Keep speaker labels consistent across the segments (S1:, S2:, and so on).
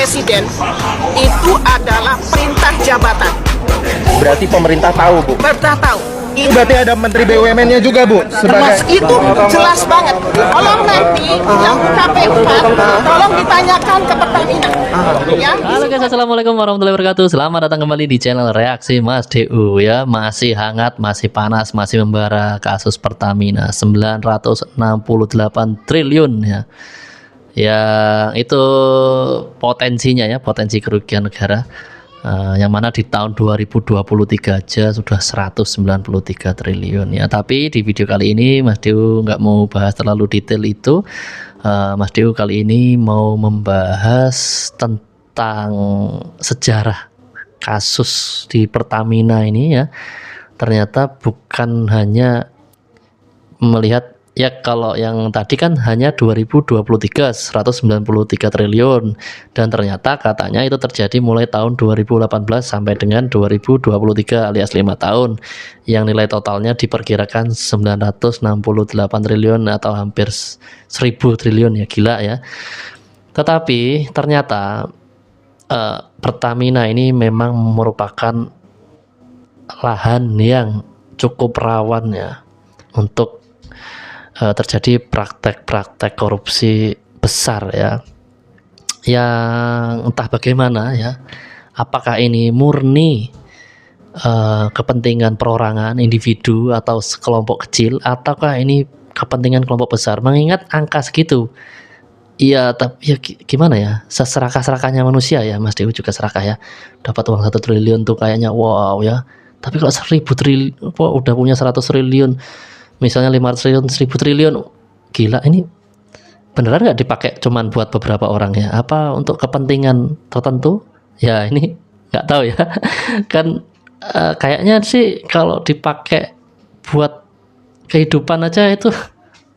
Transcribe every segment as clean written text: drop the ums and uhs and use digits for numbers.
S1: presiden itu adalah perintah jabatan.
S2: Berarti pemerintah tahu, Bu?
S1: Pemerintah tahu.
S2: Itu berarti ada Menteri BUMN-nya juga, Bu?
S1: Termasuk itu jelas banget. Tolong nanti yang KP4 tolong ditanyakan ke Pertamina. Ya.
S3: Halo guys, assalamualaikum warahmatullahi wabarakatuh. Selamat datang kembali di channel Reaksi Mas DU ya. Masih hangat, masih panas, masih membara kasus Pertamina 968 triliun ya. Yang itu potensinya ya, potensi kerugian negara. Yang mana di tahun 2023 aja sudah 193 triliun ya. Tapi di video kali ini Mas Dew nggak mau bahas terlalu detail itu. Mas Dew kali ini mau membahas tentang sejarah kasus di Pertamina ini ya. Ternyata bukan hanya melihat ya, kalau yang tadi kan hanya 2023 193 triliun, dan ternyata katanya itu terjadi mulai tahun 2018 sampai dengan 2023 alias 5 tahun, yang nilai totalnya diperkirakan 968 triliun atau hampir 1000 triliun ya, gila ya. Tetapi ternyata Pertamina ini memang merupakan lahan yang cukup rawan ya untuk terjadi praktek-praktek korupsi besar ya, yang entah bagaimana ya, apakah ini murni kepentingan perorangan individu atau sekelompok kecil, ataukah ini kepentingan kelompok besar. Mengingat angka segitu ya, tapi ya gimana ya, seserakah-serakahnya manusia ya, Mas Dewi juga serakah ya, dapat uang 1 triliun tuh kayaknya wow ya. Tapi kalau 1000 triliun udah punya 100 triliun, misalnya 500 triliun, 1000 triliun, gila, ini beneran nggak dipakai cuman buat beberapa orang ya, apa untuk kepentingan tertentu ya, ini nggak tahu ya. Kan kayaknya sih kalau dipakai buat kehidupan aja itu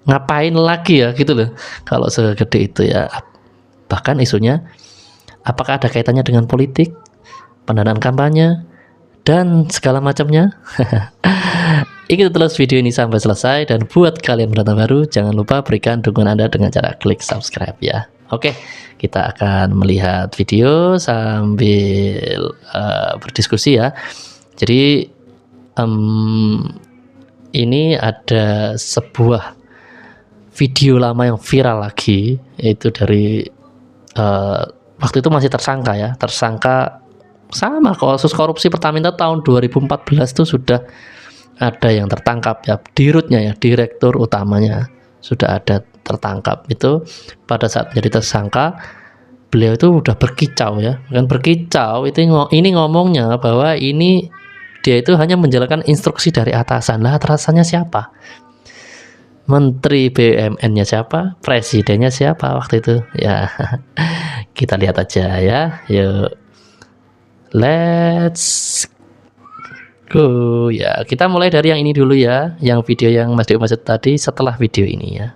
S3: ngapain lagi ya gitu loh, kalau segede itu ya. Bahkan isunya apakah ada kaitannya dengan politik, pendanaan kampanye dan segala macamnya. Ikuti terus video ini sampai selesai, dan buat kalian penonton baru jangan lupa berikan dukungan Anda dengan cara klik subscribe ya. Oke, kita akan melihat video sambil berdiskusi ya. Jadi ini ada sebuah video lama yang viral lagi, yaitu dari waktu itu masih tersangka ya, tersangka sama kasus korupsi Pertamina tahun 2014 tuh sudah ada yang tertangkap ya, dirutnya ya, direktur utamanya sudah ada tertangkap. Itu pada saat menjadi tersangka beliau itu udah berkicau ya, bukan berkicau itu, ini ngomongnya bahwa ini dia itu hanya menjalankan instruksi dari atasan. Lah atasannya siapa? Menteri BUMN-nya siapa? Presidennya siapa waktu itu ya? Kita lihat aja ya, yuk, let's go ya. Kita mulai dari yang ini dulu ya, yang video yang Mas Dew maksud tadi setelah video ini ya.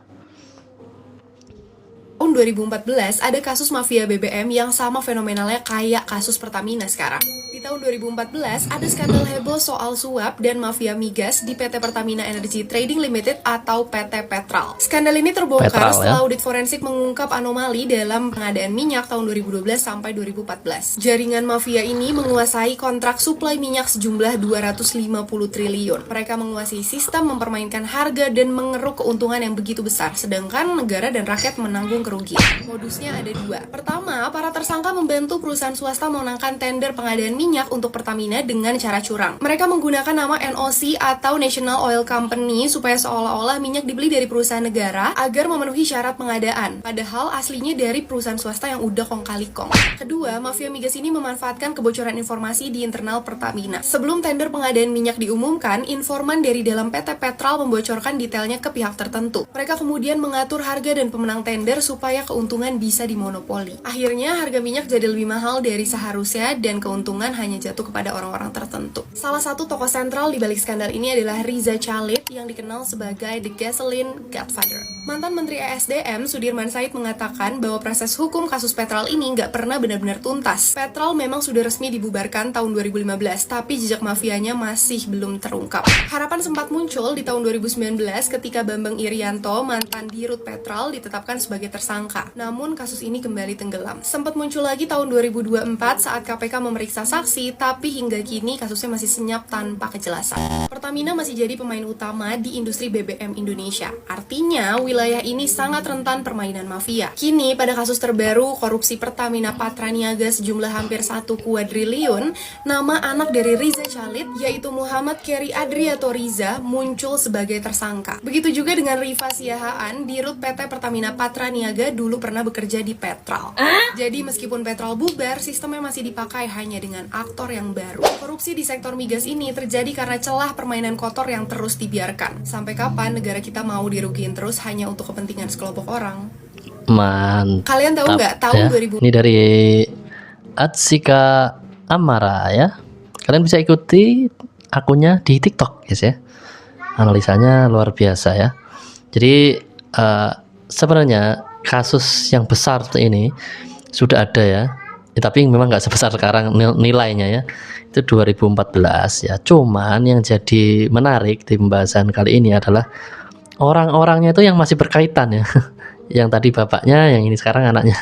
S4: Tahun 2014 ada kasus mafia BBM yang sama fenomenalnya kayak kasus Pertamina sekarang. Di tahun 2014 ada skandal heboh soal suap dan mafia migas di PT Pertamina Energy Trading Limited atau PT Petral. Skandal ini terbongkar setelah audit forensik mengungkap anomali dalam pengadaan minyak tahun 2012 sampai 2014. Jaringan mafia ini menguasai kontrak suplai minyak sejumlah 250 triliun. Mereka menguasai sistem, mempermainkan harga dan mengeruk keuntungan yang begitu besar, sedangkan negara dan rakyat menanggung kerugian. Modusnya ada dua. Pertama, para tersangka membantu perusahaan swasta memenangkan tender pengadaan minyak untuk Pertamina dengan cara curang. Mereka menggunakan nama NOC atau National Oil Company supaya seolah-olah minyak dibeli dari perusahaan negara agar memenuhi syarat pengadaan, padahal aslinya dari perusahaan swasta yang udah kong kali kong. Kedua, mafia migas ini memanfaatkan kebocoran informasi di internal Pertamina. Sebelum tender pengadaan minyak diumumkan, informan dari dalam PT Petral membocorkan detailnya ke pihak tertentu. Mereka kemudian mengatur harga dan pemenang tender supaya keuntungan bisa dimonopoli. Akhirnya harga minyak jadi lebih mahal dari seharusnya dan keuntungan hanya jatuh kepada orang-orang tertentu. Salah satu tokoh sentral di balik skandal ini adalah Riza Khalid yang dikenal sebagai The Gasoline Godfather. Mantan Menteri ESDM Sudirman Said mengatakan bahwa proses hukum kasus Petrol ini nggak pernah benar-benar tuntas. Petrol memang sudah resmi dibubarkan tahun 2015, tapi jejak mafianya masih belum terungkap. Harapan sempat muncul di tahun 2019 ketika Bambang Irianto, mantan Dirut Petrol, ditetapkan sebagai tersangka. Namun kasus ini kembali tenggelam. Sempat muncul lagi tahun 2024 saat KPK memeriksa saksi, tapi hingga kini kasusnya masih senyap tanpa kejelasan. Pertamina masih jadi pemain utama di industri BBM Indonesia. Artinya, wilayah ini sangat rentan permainan mafia. Kini, pada kasus terbaru korupsi Pertamina Patraniaga sejumlah hampir 1 kuadriliun, nama anak dari Riza Khalid, yaitu Muhammad Keri Adriato Riza, muncul sebagai tersangka. Begitu juga dengan Rifa Siahaan, Dirut PT Pertamina Patraniaga, dulu pernah bekerja di Petrol. Jadi meskipun Petrol bubar, sistemnya masih dipakai hanya dengan aktor yang baru. Korupsi di sektor migas ini terjadi karena celah permainan kotor yang terus dibiarkan. Sampai kapan negara kita mau dirugiin terus hanya untuk kepentingan sekelompok orang?
S3: Mantap.
S4: Kalian tahu nggak tahun
S3: ya.
S4: 2000?
S3: Ini dari Atsika Amara ya. Kalian bisa ikuti akunnya di TikTok guys ya. Analisanya luar biasa ya. Jadi sebenarnya kasus yang besar seperti ini sudah ada ya. Tapi memang nggak sebesar sekarang nilainya ya. Itu 2014 ya. Cuman yang jadi menarik di pembahasan kali ini adalah orang-orangnya itu yang masih berkaitan ya. Yang tadi bapaknya, yang ini sekarang anaknya.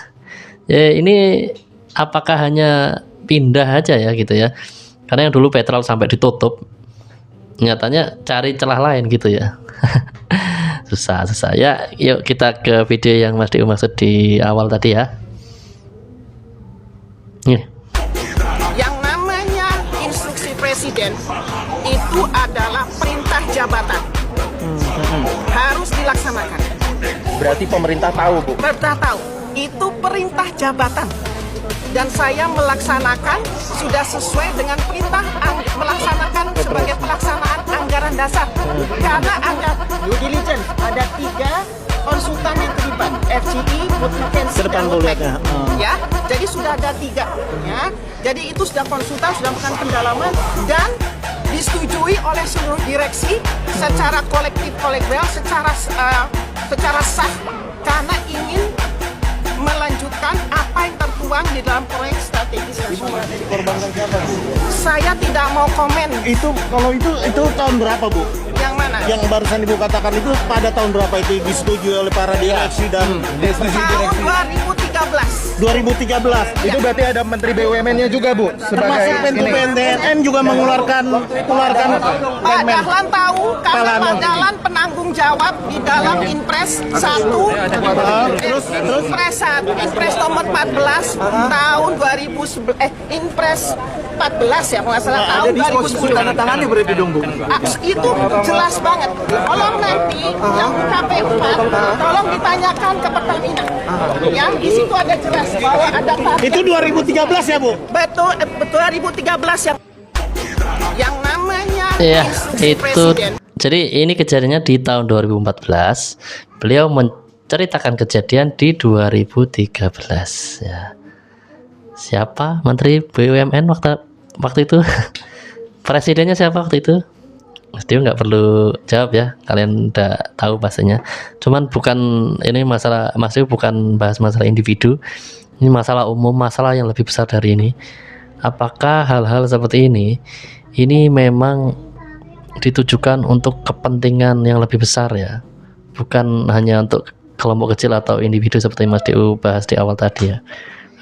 S3: Ya ini apakah hanya pindah aja ya gitu ya. Karena yang dulu Petrol sampai ditutup, nyatanya cari celah lain gitu ya. susah ya. Yuk kita ke video yang Mas Diu maksud di awal tadi ya. Nih.
S1: Yang namanya instruksi presiden itu adalah perintah jabatan. Harus dilaksanakan.
S2: Berarti pemerintah tahu, Bu.
S1: Pemerintah tahu, itu perintah jabatan. Dan saya melaksanakan sudah sesuai dengan perintah melaksanakan sebagai pelaksanaan anggaran dasar. Karena ada due diligence, ada 3 konsultan yang terlibat, FCI, Wood Mackenzie, dan Wood Mackenzie. Ya, jadi sudah ada 3. Ya, jadi itu sudah konsultan, sudah melakukan pendalaman dan disetujui oleh seluruh direksi secara kolektif kolegial, secara sah, karena ingin melanjutkan apa yang tertuang di dalam proyek strategis nasional. Saya tidak mau komen.
S5: Kalau itu tahun berapa, Bu?
S1: Yang mana?
S5: Yang barusan Ibu katakan itu pada tahun berapa itu disetujui oleh para direksi dan
S1: Tahun 2013.
S5: 2013.
S2: Itu berarti ada Menteri BUMN-nya juga, Bu.
S5: Termasuk Menko
S2: ini.
S5: BNDN juga mengeluarkan
S1: Pak Dahlan tahu karena Pak Dahlan penanggung jawab di dalam Inpres 1 Inpres nomor 14 tahun 2011 Inpres 14 ya kalau nggak salah tahun 2010.
S5: tanda tangannya berarti dong, Bu.
S1: Itu jelas banget. Tolong nanti yang KPU 4 tolong ditanyakan ke Pertamina. Ya, di situ ada jelas bahwa ada
S5: Itu 2013 ya, Bu?
S1: betul 2013 yang namanya
S3: Ya,
S1: instruksi
S3: itu
S1: presiden.
S3: jadi ini kejadiannya di tahun 2014. Beliau menceritakan kejadian di 2013 ya. Siapa Menteri BUMN waktu itu? Presidennya siapa waktu itu? Mas Dio nggak perlu jawab ya, kalian udah tahu pastinya. Cuman bukan ini masalah, Mas Dio bukan bahas masalah individu. Ini masalah umum, masalah yang lebih besar dari ini. Apakah hal-hal seperti ini memang ditujukan untuk kepentingan yang lebih besar ya, bukan hanya untuk kelompok kecil atau individu seperti Mas Dio bahas di awal tadi ya.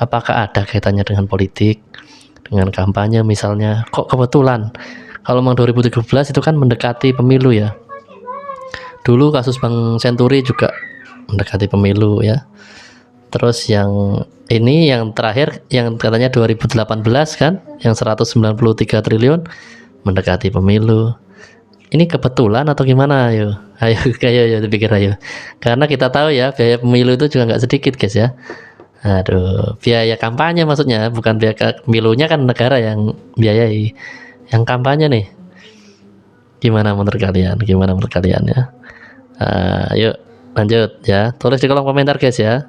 S3: Apakah ada kaitannya dengan politik, dengan kampanye misalnya? Kok kebetulan kalau memang 2013 itu kan mendekati pemilu ya. Dulu kasus Bank Senturi juga mendekati pemilu ya. Terus yang ini yang terakhir yang katanya 2018 kan, yang 193 triliun mendekati pemilu. Ini kebetulan atau gimana? Ayo dipikir ayo. Karena kita tahu ya biaya pemilu itu juga nggak sedikit guys ya. Aduh, biaya kampanye maksudnya, bukan biaya pemilunya kan negara yang biayai. Yang kampanye nih, gimana menurut kalian? Ya? Yuk lanjut ya, tulis di kolom komentar guys ya.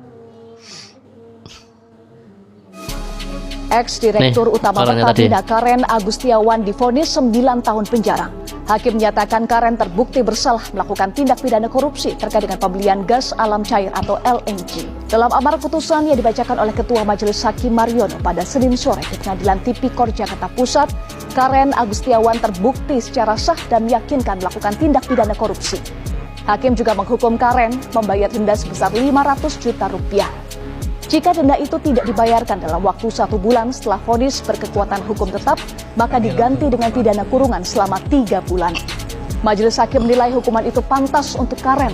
S6: Ex-Direktur Utama
S3: orangnya
S6: Pertamina Karen Agustiawan divonis 9 tahun penjara. Hakim menyatakan Karen terbukti bersalah melakukan tindak pidana korupsi terkait dengan pembelian gas alam cair atau LNG. Dalam amar putusan yang dibacakan oleh Ketua Majelis Hakim Mariono pada Senin sore di Pengadilan Tipikor Jakarta Pusat, Karen Agustiawan terbukti secara sah dan meyakinkan melakukan tindak pidana korupsi. Hakim juga menghukum Karen membayar denda sebesar 500 juta rupiah. Jika denda itu tidak dibayarkan dalam waktu 1 bulan setelah vonis berkekuatan hukum tetap, maka diganti dengan pidana kurungan selama 3 bulan. Majelis Hakim menilai hukuman itu pantas untuk Karen.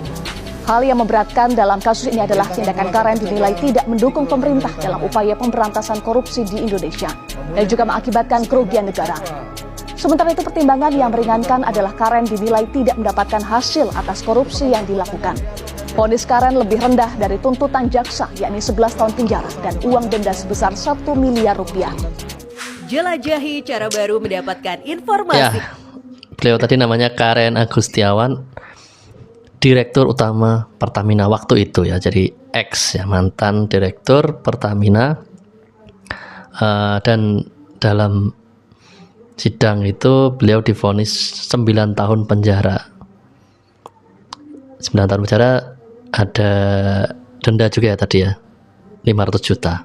S6: Hal yang memberatkan dalam kasus ini adalah tindakan Karen dinilai tidak mendukung pemerintah dalam upaya pemberantasan korupsi di Indonesia dan juga mengakibatkan kerugian negara. Sementara itu pertimbangan yang meringankan adalah Karen dinilai tidak mendapatkan hasil atas korupsi yang dilakukan. Vonis Karen lebih rendah dari tuntutan jaksa, yakni 11 tahun penjara dan uang denda sebesar 1 miliar rupiah.
S7: Jelajahi cara baru mendapatkan informasi.
S3: Ya, beliau tadi namanya Karen Agustiawan, Direktur Utama Pertamina waktu itu ya, jadi ex ya, mantan Direktur Pertamina. Dan dalam sidang itu beliau divonis 9 tahun penjara. 9 tahun penjara, ada denda juga ya tadi ya, 500 juta.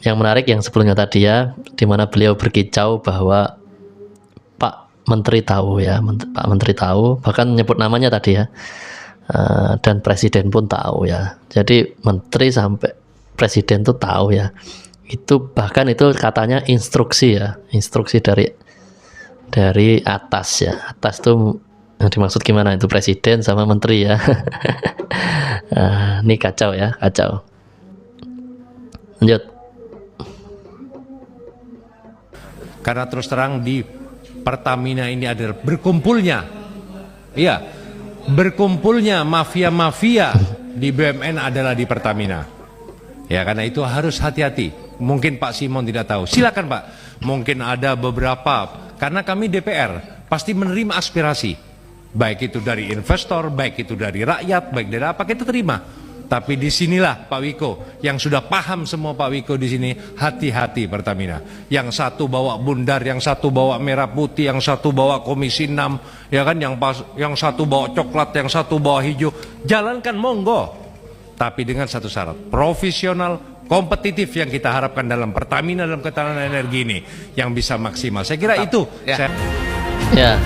S3: Yang menarik yang sebelumnya tadi ya, di mana beliau berkicau bahwa Pak Menteri tahu ya, Pak Menteri tahu, bahkan menyebut namanya tadi ya, dan Presiden pun tahu ya. Jadi Menteri sampai Presiden tuh tahu ya. Itu bahkan itu katanya instruksi ya, instruksi dari atas ya. Atas tuh yang dimaksud gimana itu, presiden sama menteri ya. Ini kacau ya, kacau. Lanjut.
S8: Karena terus terang di Pertamina ini adalah berkumpulnya mafia-mafia di BUMN adalah di Pertamina. Ya, karena itu harus hati-hati. Mungkin Pak Simon tidak tahu. Silakan Pak. Mungkin ada beberapa, karena kami DPR pasti menerima aspirasi. Baik itu dari investor, baik itu dari rakyat, baik dari apa, kita terima. Tapi disinilah Pak Wiko, yang sudah paham semua Pak Wiko di sini, hati-hati Pertamina. Yang satu bawa bundar, yang satu bawa merah putih, yang satu bawa komisi 6, ya kan, yang satu bawa coklat, yang satu bawa hijau. Jalankan monggo. Tapi dengan satu syarat, profesional, kompetitif yang kita harapkan dalam Pertamina, dalam ketahanan energi ini, yang bisa maksimal. Saya kira itu.
S3: Ya.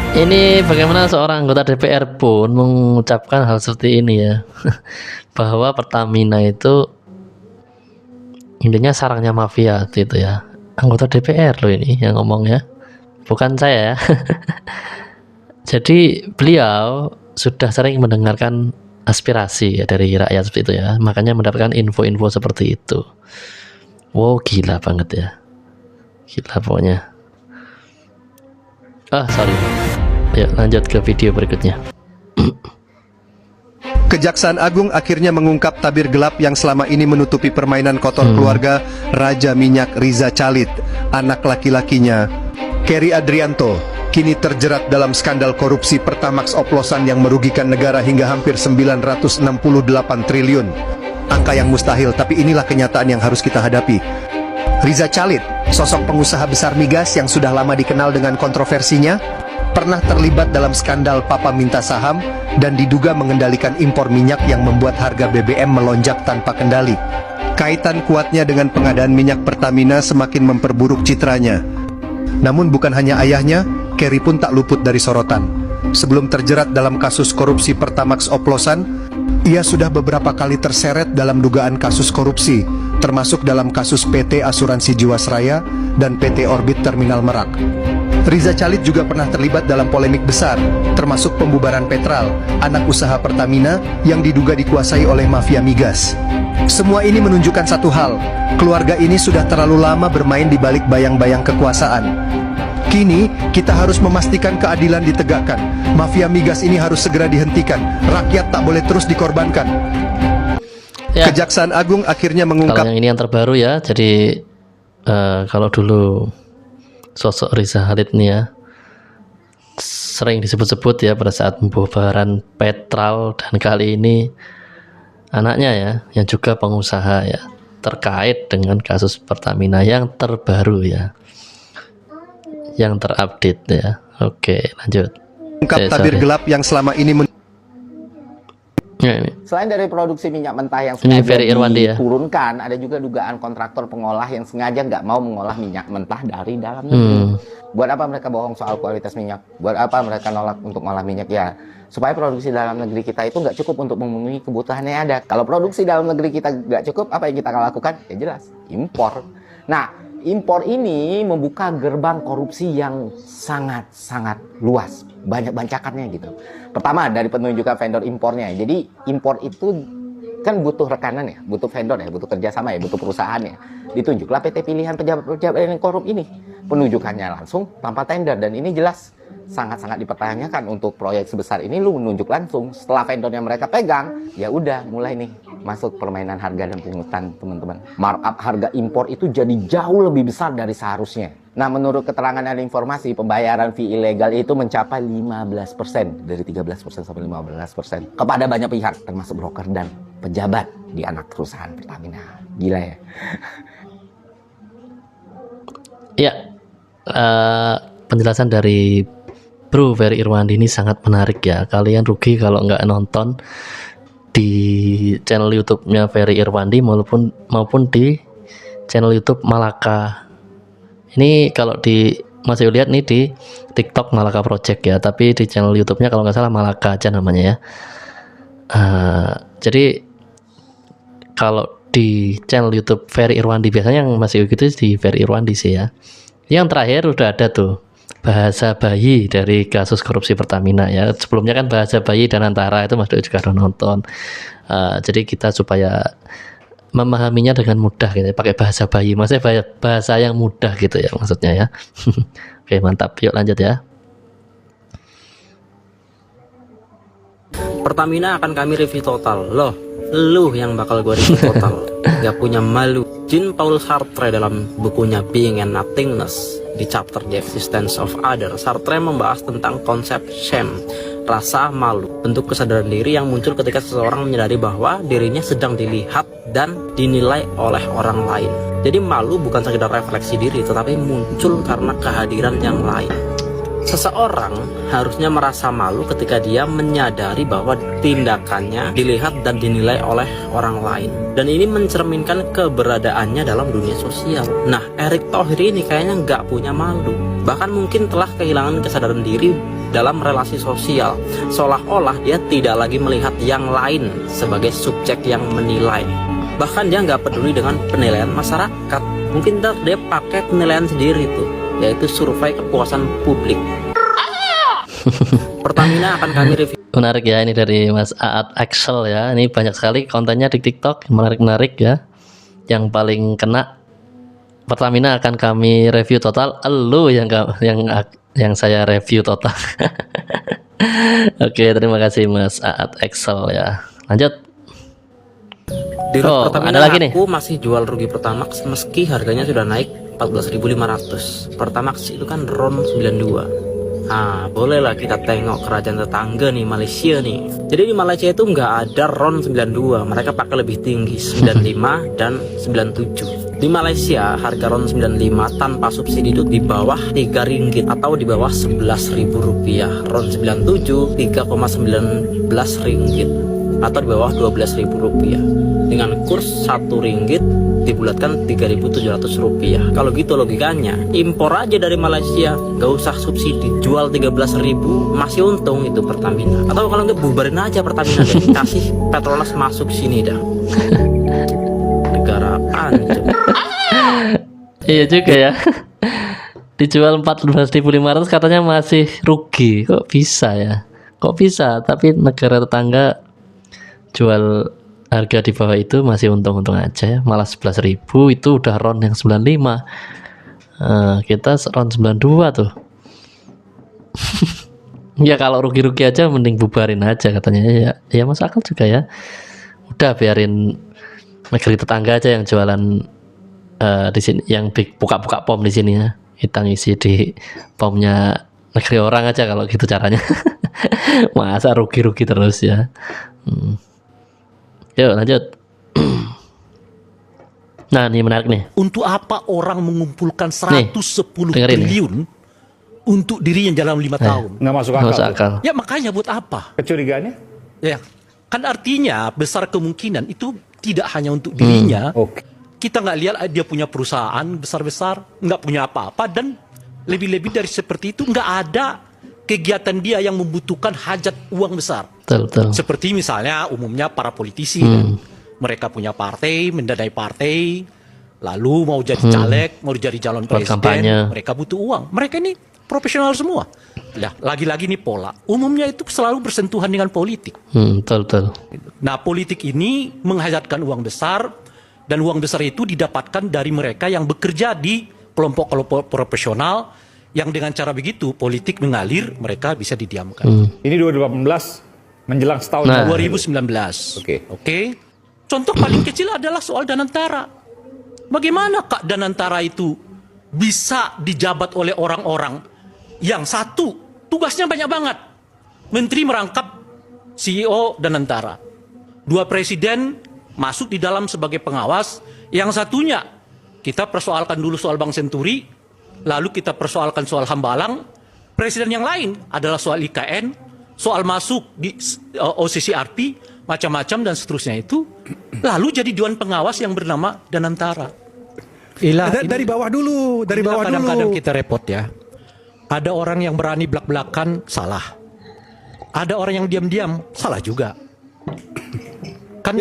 S3: Ini bagaimana seorang anggota DPR pun mengucapkan hal seperti ini ya. Bahwa Pertamina itu intinya sarangnya mafia gitu ya. Anggota DPR loh ini yang ngomong ya, bukan saya ya. Jadi beliau sudah sering mendengarkan aspirasi ya dari rakyat seperti itu ya, makanya mendapatkan info-info seperti itu. Wow, gila banget ya, gila pokoknya. Sorry. Ya, lanjut ke video berikutnya.
S9: Kejaksaan Agung akhirnya mengungkap tabir gelap yang selama ini menutupi permainan kotor keluarga Raja Minyak Riza Chalit. Anak laki-lakinya, Kerry Adrianto, kini terjerat dalam skandal korupsi Pertamax oplosan yang merugikan negara hingga hampir 968 triliun. Angka yang mustahil, tapi inilah kenyataan yang harus kita hadapi. Riza Chalit, sosok pengusaha besar migas yang sudah lama dikenal dengan kontroversinya, pernah terlibat dalam skandal papa minta saham dan diduga mengendalikan impor minyak yang membuat harga BBM melonjak tanpa kendali. Kaitan kuatnya dengan pengadaan minyak Pertamina semakin memperburuk citranya. Namun bukan hanya ayahnya, Kerry pun tak luput dari sorotan. Sebelum terjerat dalam kasus korupsi Pertamax oplosan, ia sudah beberapa kali terseret dalam dugaan kasus korupsi, termasuk dalam kasus PT Asuransi Jiwasraya dan PT Orbit Terminal Merak. Riza Chalit juga pernah terlibat dalam polemik besar, termasuk pembubaran Petral, anak usaha Pertamina yang diduga dikuasai oleh mafia migas. Semua ini menunjukkan satu hal, keluarga ini sudah terlalu lama bermain di balik bayang-bayang kekuasaan. Kini, kita harus memastikan keadilan ditegakkan. Mafia migas ini harus segera dihentikan. Rakyat tak boleh terus dikorbankan.
S3: Ya.
S9: Kejaksaan Agung akhirnya mengungkap.
S3: Kalau yang ini yang terbaru ya, jadi kalau dulu sosok Riza Chalit ini ya sering disebut-sebut ya pada saat pembubaran Petral, dan kali ini anaknya ya yang juga pengusaha ya, terkait dengan kasus Pertamina yang terbaru ya, yang terupdate ya. Oke, lanjut.
S9: Ungkap tabir gelap yang selama ini
S3: Ya, ini.
S10: Selain dari produksi minyak mentah yang
S3: Ini
S10: sengaja
S3: Ferry Irwandi ya.
S10: diturunkan, ada juga dugaan kontraktor pengolah yang sengaja nggak mau mengolah minyak mentah dari dalam negeri. Buat apa mereka bohong soal kualitas minyak? Buat apa mereka nolak untuk ngolah minyak? Ya, supaya produksi dalam negeri kita itu nggak cukup untuk memenuhi kebutuhan yang ada. Kalau produksi dalam negeri kita nggak cukup, apa yang kita akan lakukan? Ya jelas, impor. Nah, impor ini membuka gerbang korupsi yang sangat-sangat luas. Banyak bancakannya gitu. Pertama, dari penunjukan vendor impornya. Jadi impor itu kan butuh rekanan ya, butuh vendor ya, butuh kerjasama ya, butuh perusahaan ya. Ditunjuklah PT pilihan pejabat-pejabat yang korup ini. Penunjukannya langsung tanpa tender, dan ini jelas sangat-sangat dipertanyakan. Untuk proyek sebesar ini lu menunjuk langsung. Setelah vendornya mereka pegang, ya udah mulai nih masuk permainan harga dan pungutan, teman-teman. Markup harga impor itu jadi jauh lebih besar dari seharusnya. Nah, menurut keterangan dan informasi, pembayaran fee ilegal itu mencapai 15%, dari 13% sampai 15% kepada banyak pihak, termasuk broker dan pejabat di anak perusahaan Pertamina. Gila ya.
S3: Ya, penjelasan dari Bro Ferry Irwandi ini sangat menarik ya. Kalian rugi kalau nggak nonton di channel YouTube-nya Ferry Irwandi maupun di channel YouTube Malaka. Ini kalau di masih lihat nih di TikTok Malaka Project ya, tapi di channel YouTube-nya kalau nggak salah Malaka aja namanya ya. Jadi kalau di channel YouTube Ferry Irwandi, biasanya yang masih gitu di Ferry Irwandi sih ya. Yang terakhir udah ada tuh bahasa bayi dari kasus korupsi Pertamina ya. Sebelumnya kan bahasa bayi dan antara itu Mas Doi juga udah nonton. Jadi kita supaya memahaminya dengan mudah gitu, pakai bahasa bayi, maksudnya bahasa yang mudah gitu ya maksudnya ya. Oke, mantap, yuk lanjut ya.
S11: Pertamina akan kami review total. Loh, lu yang bakal gue review total. Gak punya malu. Jean-Paul Sartre dalam bukunya Being and Nothingness di chapter The Existence of Other, Sartre membahas tentang konsep shame, rasa malu, bentuk kesadaran diri yang muncul ketika seseorang menyadari bahwa dirinya sedang dilihat dan dinilai oleh orang lain. Jadi malu bukan sekedar refleksi diri, tetapi muncul karena kehadiran yang lain. Seseorang harusnya merasa malu ketika dia menyadari bahwa tindakannya dilihat dan dinilai oleh orang lain. Dan ini mencerminkan keberadaannya dalam dunia sosial. Nah, Erick Thohir ini kayaknya nggak punya malu. Bahkan mungkin telah kehilangan kesadaran diri dalam relasi sosial. Seolah-olah dia tidak lagi melihat yang lain sebagai subjek yang menilai. Bahkan dia nggak peduli dengan penilaian masyarakat. Mungkin dia pakai penilaian sendiri tuh, yaitu survei kepuasan publik. Pertamina akan kami review.
S3: Menarik ya, ini dari Mas Aat Axel ya. Ini banyak sekali kontennya di TikTok, menarik-menarik ya. Yang paling kena Pertamina akan kami review total. Elu yang saya review total. Oke, terima kasih Mas Aat Axel ya. Lanjut.
S11: Di Pertamina
S3: ada lagi nih.
S11: aku masih jual rugi Pertamax meski harganya sudah naik 14.500. Pertamax itu kan RON 92. Nah, bolehlah kita tengok kerajaan tetangga nih, Malaysia nih. Jadi di Malaysia itu nggak ada RON 92, mereka pakai lebih tinggi, 95 dan 97. Di Malaysia harga RON 95 tanpa subsidi itu di bawah 3 ringgit atau di bawah 11.000 rupiah. RON 97 3,19 ringgit atau di bawah 12.000 rupiah. Dengan kurs 1 ringgit dibulatkan 3.700 rupiah. Kalau gitu logikanya, impor aja dari Malaysia, gak usah subsidi, jual 13.000, masih untung itu Pertamina. Atau kalau nggak bubarin aja Pertamina deh, kasih Petronas masuk sini dah. Negara apaan itu?
S3: Iya juga ya. Dijual 14.500 katanya masih rugi. Kok bisa ya? Kok bisa? Tapi negara tetangga jual harga di bawah itu masih untung-untung aja ya. Malah 11.000 itu udah RON yang 95. Kita RON 92 tuh. Ya kalau rugi-rugi aja mending bubarin aja katanya ya. Ya masuk akal juga ya. Udah biarin negeri tetangga aja yang jualan di sini, yang buka-buka pom di sini ya. Kita ngisi di pomnya negeri orang aja kalau gitu caranya. Masa rugi-rugi terus ya. Yuk lanjut. Nah, ini menarik nih.
S12: Untuk apa orang mengumpulkan
S3: Nih,
S12: 110
S3: dengerin
S12: triliun untuk dirinya dalam 5 tahun?
S5: Nggak masuk
S3: Nggak
S5: akal.
S3: masuk akal.
S12: Ya makanya buat apa?
S5: Kecurigaannya?
S12: Ya, kan artinya besar kemungkinan itu tidak hanya untuk dirinya.
S5: Oke.
S12: Kita nggak lihat dia punya perusahaan besar-besar, nggak punya apa-apa, dan lebih-lebih dari seperti itu nggak ada kegiatan dia yang membutuhkan hajat uang besar.
S3: Betul.
S12: Seperti misalnya umumnya para politisi, kan? Mereka punya partai, mendanai partai, lalu mau jadi caleg, mau jadi calon
S3: Buat
S12: presiden,
S3: kampanye.
S12: mereka butuh uang. Mereka ini profesional semua. Nah, lagi-lagi nih pola. Umumnya itu selalu bersentuhan dengan politik.
S3: Betul.
S12: Nah, politik ini menghajatkan uang besar, dan uang besar itu didapatkan dari mereka yang bekerja di kelompok-kelompok profesional, yang dengan cara begitu politik mengalir, mereka bisa didiamkan.
S5: Ini 2018 menjelang setahun.
S3: Nah.
S12: 2019.
S5: Oke.
S12: Oke. Contoh paling kecil adalah soal Danantara. Bagaimana Kak Danantara itu bisa dijabat oleh orang-orang yang satu tugasnya banyak banget. Menteri merangkap CEO Danantara. 2 presiden masuk di dalam sebagai pengawas. Yang satunya kita persoalkan dulu soal Bank Senturi, lalu kita persoalkan soal Hambalang. Presiden yang lain adalah soal IKN, soal masuk di OCCRP, macam-macam dan seterusnya itu. Lalu jadi dewan pengawas yang bernama Danantara.
S13: Dari bawah dulu, dari bawah dulu.
S12: Kadang-kadang kita repot ya. Ada orang yang berani belak-belakan, salah. Ada orang yang diam-diam, salah juga. Kan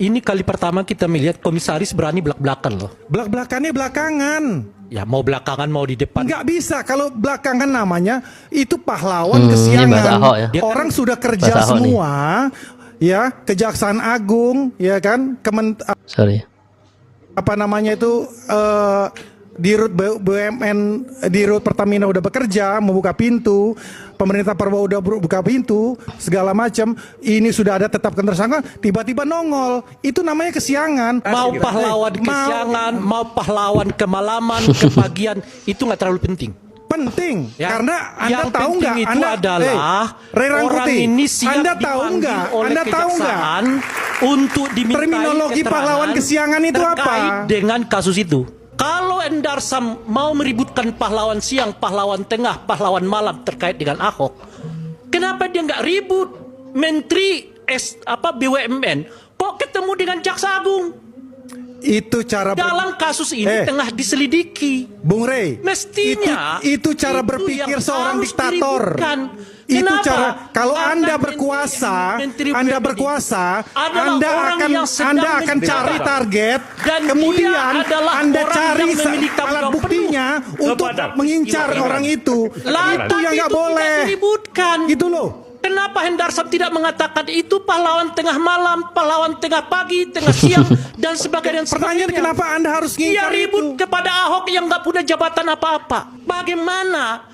S12: ini kali pertama kita melihat komisaris berani belak-belakan loh.
S13: Belak-belakannya belakangan.
S12: Ya mau belakangan mau di depan.
S13: Nggak bisa, kalau belakangan namanya itu pahlawan
S3: Ini
S13: kesiangan.
S3: bahasa Ahok ya.
S13: Orang sudah kerja
S3: Bahasa Ahok
S13: semua, ya, Kejaksaan Agung, ya kan,
S3: Sorry.
S13: apa namanya itu, Dirut BUMN, Dirut Pertamina udah bekerja, membuka pintu, pemerintah Prabowo udah buka pintu, segala macam. Ini sudah ada tetapkan tersangka, tiba-tiba nongol. Itu namanya kesiangan.
S12: Mau pahlawan kesiangan, mau pahlawan kemalaman, kepagian, itu nggak terlalu penting.
S13: Penting,
S12: Ya.
S13: karena Anda
S12: Yang
S13: tahu
S12: penting
S13: nggak?
S12: itu
S13: Anda
S12: adalah
S13: Ray
S12: orang
S13: Rangkuti,
S12: ini siap
S13: Anda tahu
S12: dipanggil
S13: nggak?
S12: oleh
S13: Anda tahu nggak?
S12: kejaksaan untuk dimintai
S13: Terminologi
S12: keterangan
S13: pahlawan kesiangan itu apa?
S12: terkait dengan kasus itu. Kalau Endarsam mau meributkan pahlawan siang, pahlawan tengah, pahlawan malam terkait dengan Ahok, kenapa dia nggak ribut Menteri BUMN? Kok ketemu dengan Jaksa Agung?
S13: Itu cara
S12: Dalam kasus ini tengah diselidiki.
S13: Bung Rey,
S12: Mestinya
S13: itu cara
S12: itu
S13: berpikir
S12: yang
S13: seorang
S12: harus
S13: diktator.
S12: diributkan.
S13: Itu
S12: Kenapa?
S13: cara kalau
S12: Karena
S13: Anda berkuasa,
S12: Menteri
S13: Anda
S12: BUMN
S13: berkuasa,
S12: adalah
S13: Anda
S12: orang
S13: akan
S12: yang sedang
S13: Anda akan
S12: menjabat.
S13: cari target,
S12: Dan
S13: kemudian
S12: dia adalah
S13: Anda
S12: orang
S13: cari
S12: yang memiliki tanggung
S13: alat
S12: jawab
S13: buktinya untuk
S5: Kepada
S13: mengincar
S5: peristiwa
S13: orang itu.
S12: Lah,
S13: Itu yang
S12: tapi
S13: nggak
S12: itu
S13: boleh.
S12: tidak diributkan.
S13: Gitu loh.
S12: Kenapa Hendarsam tidak mengatakan itu pahlawan tengah malam, pahlawan tengah pagi, tengah siang, dan sebagainya?
S13: Pertanyaan kenapa Anda harus
S12: Dia
S13: ngincar
S12: ribut
S13: itu?
S12: kepada Ahok yang nggak punya jabatan apa-apa. Bagaimana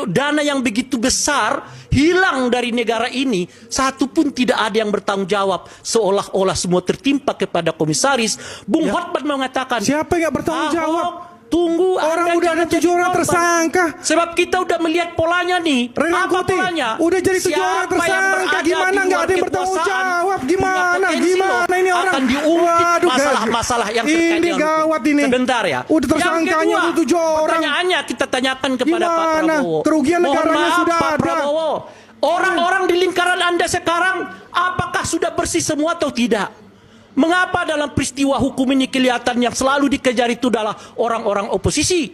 S12: dana yang begitu besar hilang dari negara ini, satu pun tidak ada yang bertanggung jawab, seolah-olah semua tertimpa kepada komisaris. Bung Hotman mengatakan,
S13: Siapa yang nggak bertanggung
S12: Ahok,
S13: jawab?
S12: tunggu,
S13: Orang
S12: Anda
S13: udah ada
S12: jangan
S13: 7
S12: jadi
S13: orang
S12: korban.
S13: tersangka.
S12: Sebab kita udah melihat polanya nih.
S13: Ray
S12: Apa
S13: Rangkuti,
S12: polanya?
S13: udah jadi 7 orang
S12: Siapa yang
S13: tersangka.
S12: berada
S13: Gimana
S12: di
S13: nggak
S12: luar
S13: ada yang bertanggung
S12: kekuasaan,
S13: jawab?
S12: punya
S13: Gimana?
S12: potensi
S13: Gimana
S12: loh,
S13: ini orang?
S12: akan diungkit
S13: Waduh,
S12: masalah-masalah yang terkait
S13: ini
S12: dengan
S13: gawat ini.
S12: Sebentar ya.
S13: Udah tersangkanya
S12: Yang kedua,
S13: udah 7 orang.
S12: Pertanyaannya kita tanyakan kepada Pak
S13: Gimana?
S12: Prabowo.
S13: Kerugian
S12: Mohon
S13: negaranya
S12: maaf,
S13: sudah
S12: Pak
S13: ada.
S12: Prabowo. Orang-orang di lingkaran Anda sekarang apakah sudah bersih semua atau tidak? Mengapa dalam peristiwa hukum ini kelihatan yang selalu dikejar itu adalah orang-orang oposisi?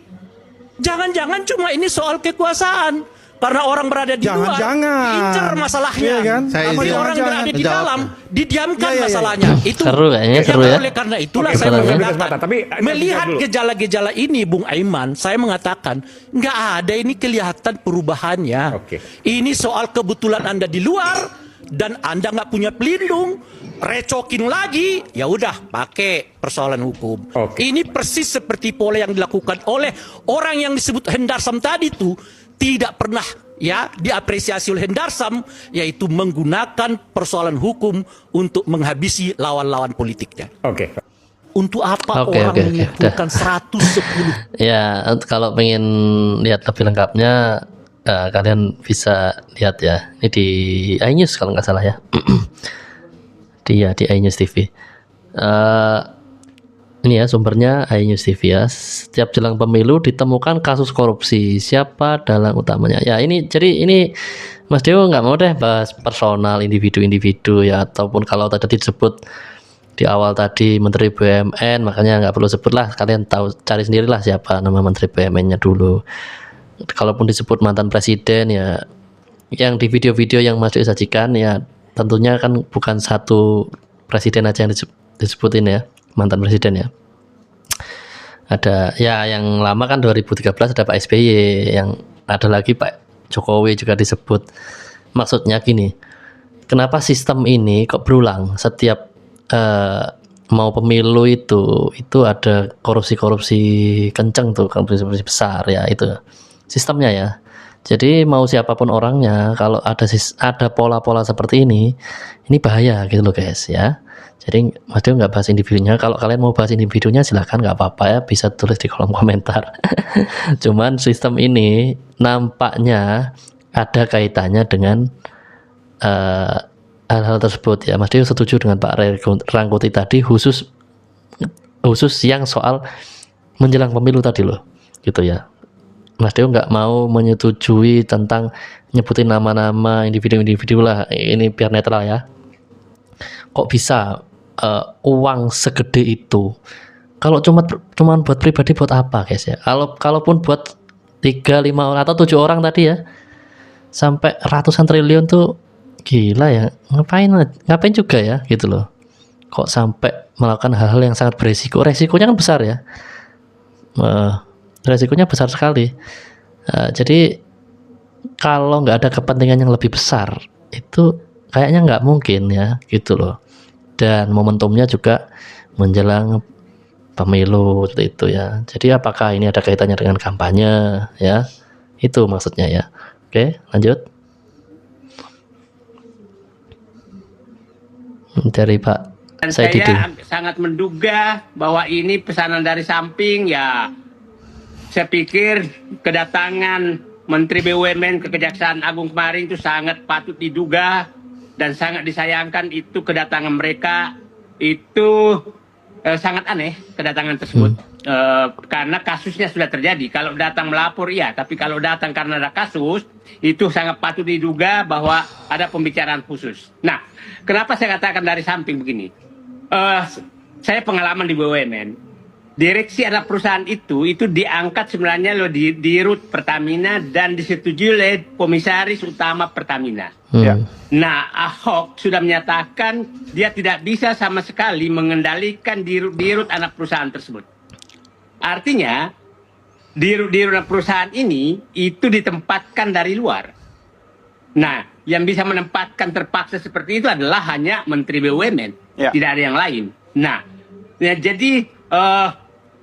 S12: Jangan-jangan cuma ini soal kekuasaan. Karena orang berada di luar, incer masalahnya.
S13: Iya kan?
S12: Tapi orang berada di dalam, didiamkan
S13: Iya.
S12: masalahnya. Itu
S3: Seru kayaknya, seru ya.
S12: Oleh karena itulah
S5: Oke,
S12: saya
S5: betul,
S12: mengatakan,
S5: tapi
S12: melihat gejala-gejala ini, Bung Aiman, saya mengatakan nggak ada ini kelihatan perubahannya. Ini soal kebetulan Anda di luar dan Anda nggak punya pelindung, recokin lagi, ya udah pakai persoalan hukum. Ini persis seperti pola yang dilakukan oleh orang yang disebut Hendarsam tadi tuh, tidak pernah ya diapresiasi oleh Hendarsam, yaitu menggunakan persoalan hukum untuk menghabisi lawan-lawan politiknya. Untuk apa orang mengumpulkan 110?
S3: Ya, kalau pengen lihat lebih lengkapnya, kalian bisa lihat ya. Ini di iNews kalau nggak salah ya. Di iNews TV. Ini ya sumbernya iNews TV ya. Setiap jelang pemilu ditemukan kasus korupsi. Siapa dalang utamanya? Ya ini jadi ini Mas Dewo nggak mau deh bahas personal individu-individu ya, ataupun kalau tadi disebut di awal tadi Menteri BUMN, makanya nggak perlu sebut lah, kalian tahu, cari sendirilah siapa nama Menteri BUMN-nya dulu. Kalaupun disebut mantan presiden ya, yang di video-video yang Mas Dewo sajikan ya tentunya kan bukan satu presiden aja yang disebutin ya, mantan presiden ya. Ada ya yang lama kan 2013 ada Pak SBY, yang ada lagi Pak Jokowi juga disebut. Maksudnya gini, kenapa sistem ini kok berulang setiap mau pemilu itu ada korupsi kenceng tuh, korupsi besar ya, itu sistemnya ya. Jadi mau siapapun orangnya, kalau ada pola-pola seperti ini bahaya gitu loh guys ya. Jadi Mas Dewo nggak bahas individunya. Kalau kalian mau bahas individunya silahkan, nggak apa-apa ya, bisa tulis di kolom komentar. Cuman sistem ini nampaknya ada kaitannya dengan hal-hal tersebut ya. Mas Dewo setuju dengan Pak Rangkuti tadi, khusus yang soal menjelang pemilu tadi loh, gitu ya. Mas Dewo nggak mau menyetujui tentang nyebutin nama-nama individu-individu lah, ini biar netral ya. Kok bisa uang segede itu? Kalau cuman buat pribadi, buat apa guys ya? Kalaupun buat 3, 5 orang atau 7 orang tadi ya, sampai ratusan triliun tuh gila ya, ngapain juga ya gitu loh. Kok sampai melakukan hal-hal yang sangat beresiko, resikonya kan besar ya, resikonya besar sekali. Jadi kalau nggak ada kepentingan yang lebih besar itu kayaknya nggak mungkin ya gitu loh. Dan momentumnya juga menjelang pemilu itu ya. Jadi apakah ini ada kaitannya dengan kampanye ya, itu maksudnya ya. Oke, lanjut. Dari Pak
S14: Dan
S3: Saididu.
S14: saya sangat menduga bahwa ini pesanan dari samping ya. Saya pikir kedatangan Menteri BUMN ke Kejaksaan Agung kemarin itu sangat patut diduga dan sangat disayangkan. Itu kedatangan mereka itu sangat aneh, kedatangan tersebut. Karena kasusnya sudah terjadi. Kalau datang melapor iya, tapi kalau datang karena ada kasus, itu sangat patut diduga bahwa ada pembicaraan khusus. Nah, kenapa saya katakan dari samping begini? Saya pengalaman di BUMN. Direksi anak perusahaan itu diangkat sebenarnya loh di Rut Pertamina dan disetujui oleh Komisaris Utama Pertamina. Nah, Ahok sudah menyatakan dia tidak bisa sama sekali mengendalikan di Rut anak perusahaan tersebut. Artinya di Rut anak perusahaan ini itu ditempatkan dari luar. Nah, yang bisa menempatkan terpaksa seperti itu adalah hanya Menteri BUMN, tidak ada yang lain. Nah, ya, jadi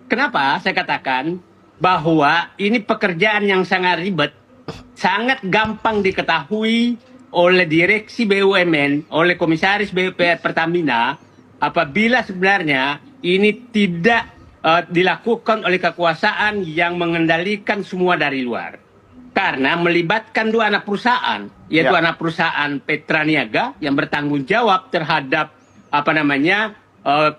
S14: kenapa saya katakan bahwa ini pekerjaan yang sangat ribet, sangat gampang diketahui oleh direksi BUMN, oleh Komisaris BUMN Pertamina, apabila sebenarnya ini tidak dilakukan oleh kekuasaan yang mengendalikan semua dari luar. Karena melibatkan 2 anak perusahaan, yaitu anak perusahaan Petra Niaga yang bertanggung jawab terhadap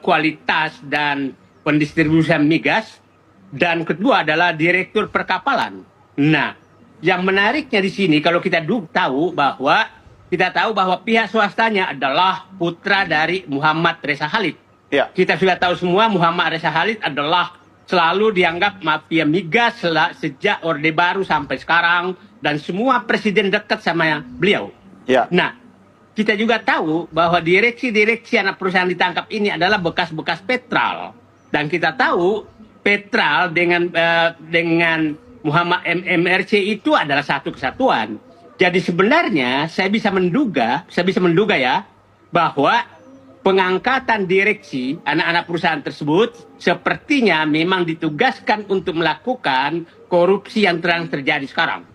S14: kualitas dan pendistribusian migas, dan kedua adalah direktur perkapalan. Nah, yang menariknya di sini kalau kita tahu bahwa pihak swastanya adalah putra dari Muhammad Reza Khalid. Kita sudah tahu semua Muhammad Reza Khalid adalah selalu dianggap mafia migas sejak Orde Baru sampai sekarang, dan semua presiden dekat sama beliau. Nah, kita juga tahu bahwa direksi anak perusahaan ditangkap ini adalah bekas-bekas Petral, dan kita tahu Petral dengan Muhammad MRC itu adalah satu kesatuan. Jadi sebenarnya saya bisa menduga ya bahwa pengangkatan direksi anak-anak perusahaan tersebut sepertinya memang ditugaskan untuk melakukan korupsi yang terjadi sekarang.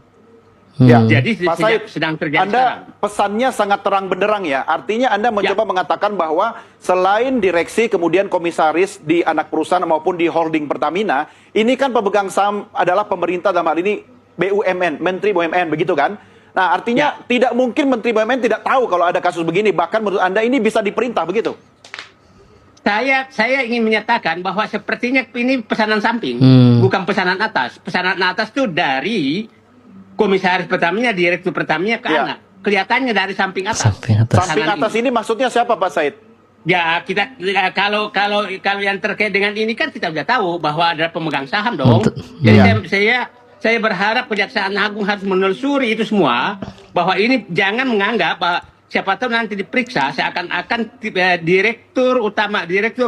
S14: Jadi
S5: Pak Said,
S14: sedang terjadi
S5: Anda
S14: sekarang.
S5: pesannya sangat terang benderang ya. Artinya Anda mencoba mengatakan bahwa selain direksi kemudian komisaris di anak perusahaan maupun di holding Pertamina, ini kan pemegang saham adalah pemerintah, dalam hal ini BUMN, Menteri BUMN, begitu kan? Nah, artinya tidak mungkin Menteri BUMN tidak tahu kalau ada kasus begini. Bahkan menurut Anda ini bisa diperintah begitu?
S14: saya ingin menyatakan bahwa sepertinya ini pesanan samping, bukan pesanan atas. Pesanan atas itu dari komisaris Pertamina, direktur Pertamina ke anak. Kelihatannya dari samping atas.
S5: Samping atas ini maksudnya siapa Pak Said?
S14: Ya kalau yang terkait dengan ini kan kita sudah tahu bahwa ada pemegang saham dong. Jadi saya berharap Kejaksaan Agung harus menelusuri itu semua, bahwa ini jangan menganggap bahwa siapa tahu nanti diperiksa seakan-akan direktur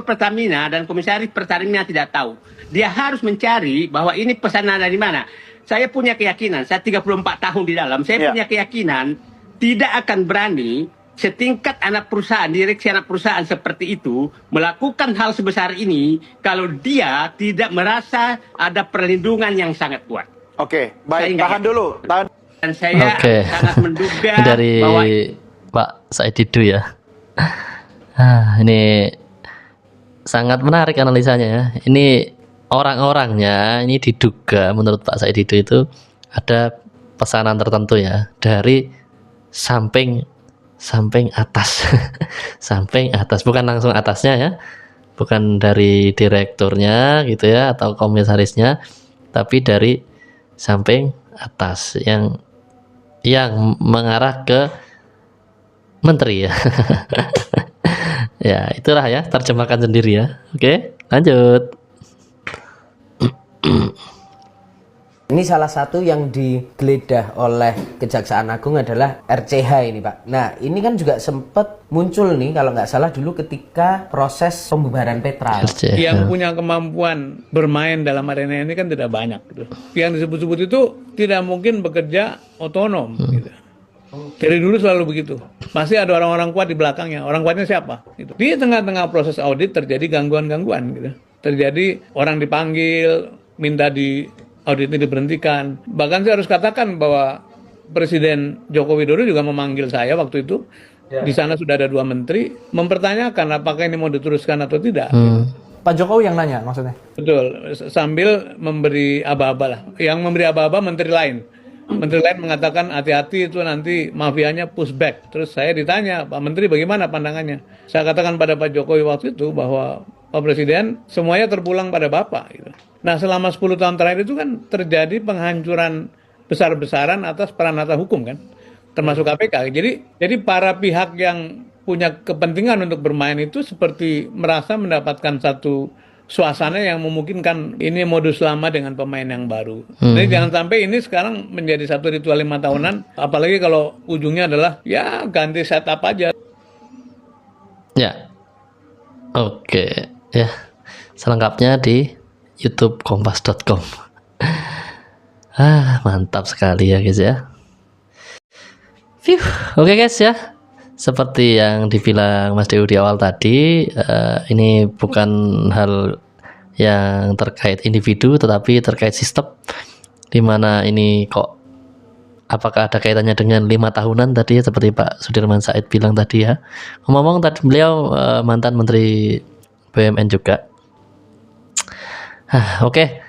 S14: Pertamina dan komisaris Pertamina tidak tahu. Dia harus mencari bahwa ini pesanan dari mana. Saya punya keyakinan, saya 34 tahun di dalam, saya punya keyakinan tidak akan berani setingkat anak perusahaan, direksi anak perusahaan seperti itu melakukan hal sebesar ini kalau dia tidak merasa ada perlindungan yang sangat kuat.
S5: Oke, baik, tahan dulu.
S14: Dan saya sangat menduga
S3: dari
S14: bahwa
S3: Pak Said Didu ya. Ini sangat menarik analisanya ya. Ini orang-orangnya ini diduga menurut Pak Said Didu itu ada pesanan tertentu ya dari samping atas. Samping atas, bukan langsung atasnya ya. Bukan dari direkturnya gitu ya atau komisarisnya, tapi dari samping atas yang mengarah ke menteri ya. Ya itulah ya, terjemahkan sendiri ya. Oke, lanjut.
S15: Ini salah satu yang digeledah oleh Kejaksaan Agung adalah RCH ini Pak. Nah ini kan juga sempat muncul nih kalau nggak salah dulu ketika proses pembubaran Petra.
S16: Yang punya kemampuan bermain dalam arena ini kan tidak banyak gitu. Yang disebut-sebut itu tidak mungkin bekerja otonom gitu. Dari dulu selalu begitu. Masih ada orang-orang kuat di belakangnya. Orang kuatnya siapa? Gitu. Di tengah-tengah proses audit terjadi gangguan-gangguan gitu. Terjadi orang dipanggil, minta di audit ini diberhentikan. Bahkan saya harus katakan bahwa Presiden Joko Widodo juga memanggil saya waktu itu. Di sana sudah ada 2 menteri mempertanyakan apakah ini mau diteruskan atau tidak.
S15: Pak Jokowi yang nanya maksudnya?
S16: Betul, sambil memberi aba-aba lah. Yang memberi aba-aba menteri lain. Menteri lain mengatakan hati-hati itu nanti mafianya pushback. Terus saya ditanya, Pak Menteri bagaimana pandangannya? Saya katakan pada Pak Jokowi waktu itu bahwa Pak Presiden semuanya terpulang pada Bapak. Gitu. Nah selama 10 tahun terakhir itu kan terjadi penghancuran besar-besaran atas peranata hukum kan. Termasuk KPK. Jadi para pihak yang punya kepentingan untuk bermain itu seperti merasa mendapatkan satu suasana yang memungkinkan ini modus lama dengan pemain yang baru. Jadi jangan sampai ini sekarang menjadi satu ritual 5 tahunan, apalagi kalau ujungnya adalah ya ganti setup aja.
S3: Ya, oke ya, selengkapnya di YouTube kompas.com. Mantap sekali ya guys ya. Oke guys ya, seperti yang dibilang Mas Dew di awal tadi, ini bukan hal yang terkait individu tetapi terkait sistem, dimana ini kok apakah ada kaitannya dengan 5 tahunan tadi ya, seperti Pak Sudirman Said bilang tadi ya. Ngomong tadi beliau mantan Menteri BUMN juga. Oke,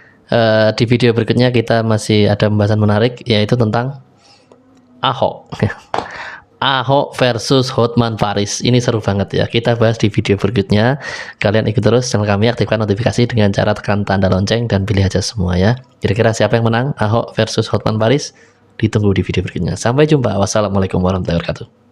S3: di video berikutnya kita masih ada pembahasan menarik, yaitu tentang Ahok. Ahok versus Hotman Paris. Ini seru banget ya. Kita bahas di video berikutnya. Kalian ikut terus channel kami, aktifkan notifikasi dengan cara tekan tanda lonceng dan pilih aja semua ya. Kira-kira siapa yang menang, Ahok versus Hotman Paris? Ditunggu di video berikutnya. Sampai jumpa. Wassalamualaikum warahmatullahi wabarakatuh.